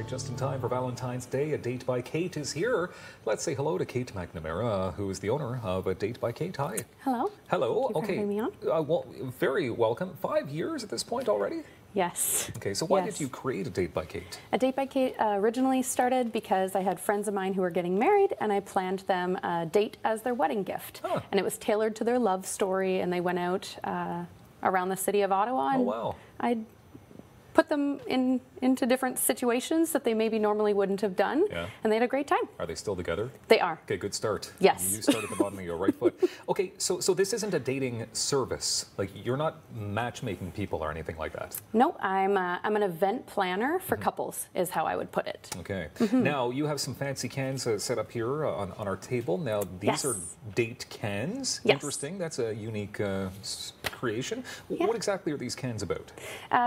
right, just in time for Valentine's Day, A Date by Kate is here. Let's say hello to Kate McNamara, who is the owner of A Date by Kate. Hi. Hello. Hello. Thank you for having me on. Well, very welcome. 5 years at this point already? Yes. Okay, so why did you create A Date by Kate? A Date by Kate originally started because I had friends of mine who were getting married, and I planned them a date as their wedding gift. Huh. And it was tailored to their love story, and they went out around the city of Ottawa. And I put them into different situations that they maybe normally wouldn't have done, and they had a great time. Are they still together? They are. Okay, good start. Yes. You start at the bottom of your right foot. Okay, so this isn't a dating service. Like, you're not matchmaking people or anything like that. No, I'm an event planner for couples, is how I would put it. Okay. Now, you have some fancy cans set up here on our table. Now, these are date cans. Yes. Interesting. That's a unique creation. What exactly are these cans about?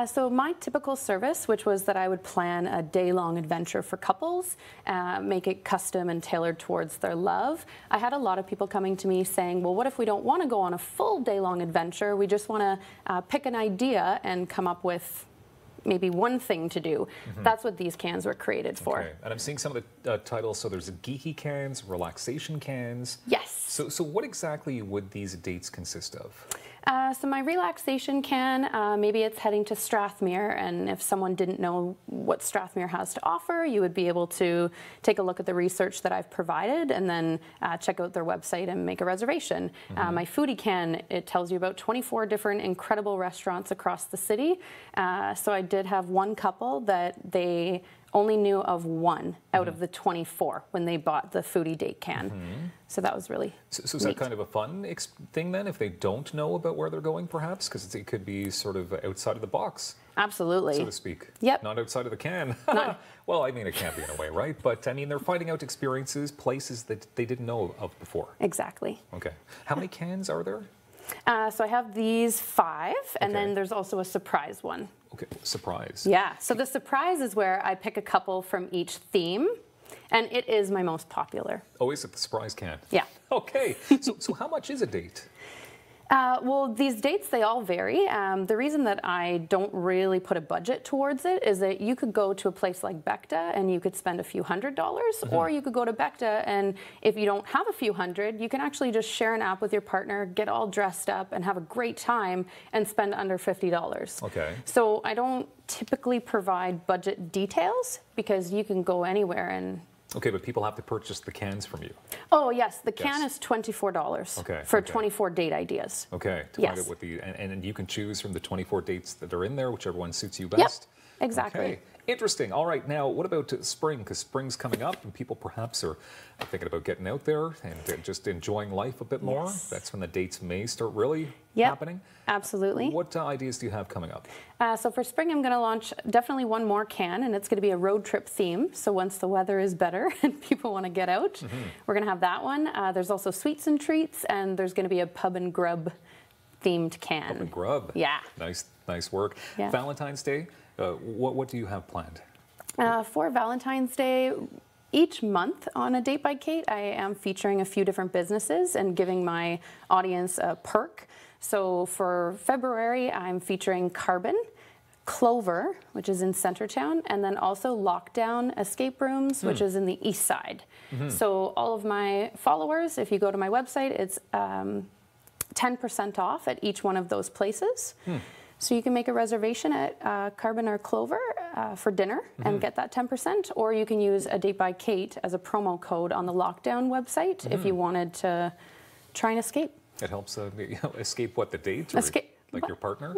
So my typical service, which was that I would plan a day-long adventure for couples, make it custom and tailored towards their love. I had a lot of people coming to me saying, well, what if we don't want to go on a full day-long adventure? We just want to pick an idea and come up with maybe one thing to do. That's what these cans were created for. Okay. And I'm seeing some of the titles. So there's geeky cans, relaxation cans. Yes. So what exactly would these dates consist of? So my relaxation can, maybe it's heading to Strathmere, and if someone didn't know what Strathmere has to offer, you would be able to take a look at the research that I've provided and then check out their website and make a reservation. My foodie can, it tells you about 24 different incredible restaurants across the city. So I did have one couple that they only knew of one out of the 24 when they bought the foodie date can. So that was really So is that kind of a fun thing then, if they don't know about where they're going, perhaps? Because it could be sort of outside of the box. Absolutely. So to speak. Yep. Not outside of the can. Well, I mean, it can be in a way, right? But I mean, they're finding out experiences, places that they didn't know of before. Exactly. Okay. How many cans are there? So I have these 5, and then there's also a surprise one. Okay, surprise. Yeah, so the surprise is where I pick a couple from each theme, and it is my most popular. Oh, is it the surprise can? Yeah. Okay, so how much is a date? Well, these dates, they all vary. The reason that I don't really put a budget towards it is that you could go to a place like Becta and you could spend a few $100s, or you could go to Becta and if you don't have a few hundred, you can actually just share an app with your partner, get all dressed up and have a great time and spend under $50. Okay. So I don't typically provide budget details because you can go anywhere and... Okay, but people have to purchase the cans from you. Oh, yes. The can is $24 for 24 date ideas. Okay, to find out what and you can choose from the 24 dates that are in there, whichever one suits you best. Yep, exactly. Okay, interesting. All right, now what about spring? Because spring's coming up and people perhaps are thinking about getting out there and just enjoying life a bit more. That's when the dates may start really happening. Absolutely. What ideas do you have coming up? So for spring, I'm going to launch definitely one more can, and it's going to be a road trip theme. So once the weather is better and people want to get out, we're going to have that one. There's also sweets and treats, and there's going to be a pub and grub themed can. Pub and grub. Yeah. Nice work. Yeah. Valentine's Day, what do you have planned? For Valentine's Day, each month on A Date by Kate, I am featuring a few different businesses and giving my audience a perk. So for February, I'm featuring Carbon, Clover, which is in Centertown, and then also Lockdown Escape Rooms, which is in the East Side. So all of my followers, if you go to my website, it's 10% off at each one of those places. So you can make a reservation at Carbon or Clover for dinner and get that 10%, or you can use A Date by Kate as a promo code on the Lockdown website if you wanted to try and escape. It helps escape what, the date? Or like your partner?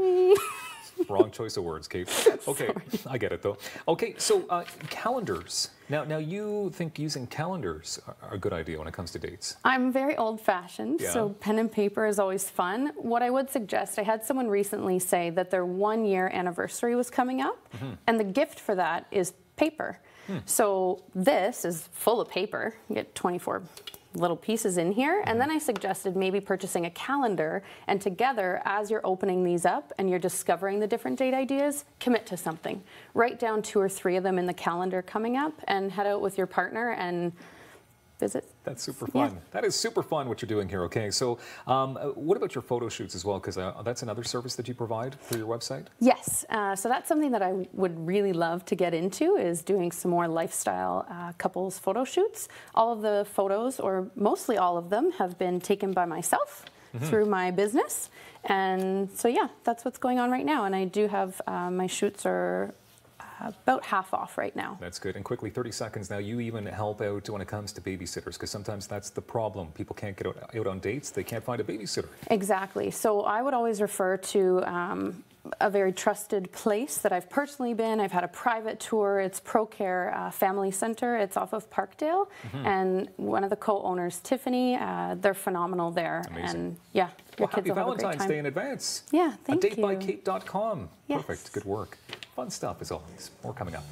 Wrong choice of words, Kate. Okay, I get it though. Okay, so calendars. Now you think using calendars are a good idea when it comes to dates? I'm very old-fashioned, so pen and paper is always fun. What I would suggest, I had someone recently say that their 1-year anniversary was coming up, and the gift for that is paper. So this is full of paper. You get 24 little pieces in here, and then I suggested maybe purchasing a calendar, and together, as you're opening these up and you're discovering the different date ideas, commit to something. Write down 2 or 3 of them in the calendar coming up and head out with your partner and visit. That's super fun. Yeah. That is super fun what you're doing here. Okay, so what about your photo shoots as well? Because that's another service that you provide through your website? Yes, so that's something that I would really love to get into, is doing some more lifestyle couples photo shoots. All of the photos, or mostly all of them, have been taken by myself through my business. And so yeah, that's what's going on right now. And I do have, my shoots are about half off right now. That's good. And quickly, 30 seconds now, you even help out when it comes to babysitters, because sometimes that's the problem. People can't get out on dates. They can't find a babysitter. Exactly. So I would always refer to a very trusted place that I've personally been. I've had a private tour. It's ProCare Family Center. It's off of Parkdale. And one of the co-owners, Tiffany, they're phenomenal there. Amazing. And yeah, your kids happy will have a great Valentine's time. Day in advance. Yeah, thank you. datebykate.com. Yes. Perfect. Good work. Fun stuff as always. More coming up.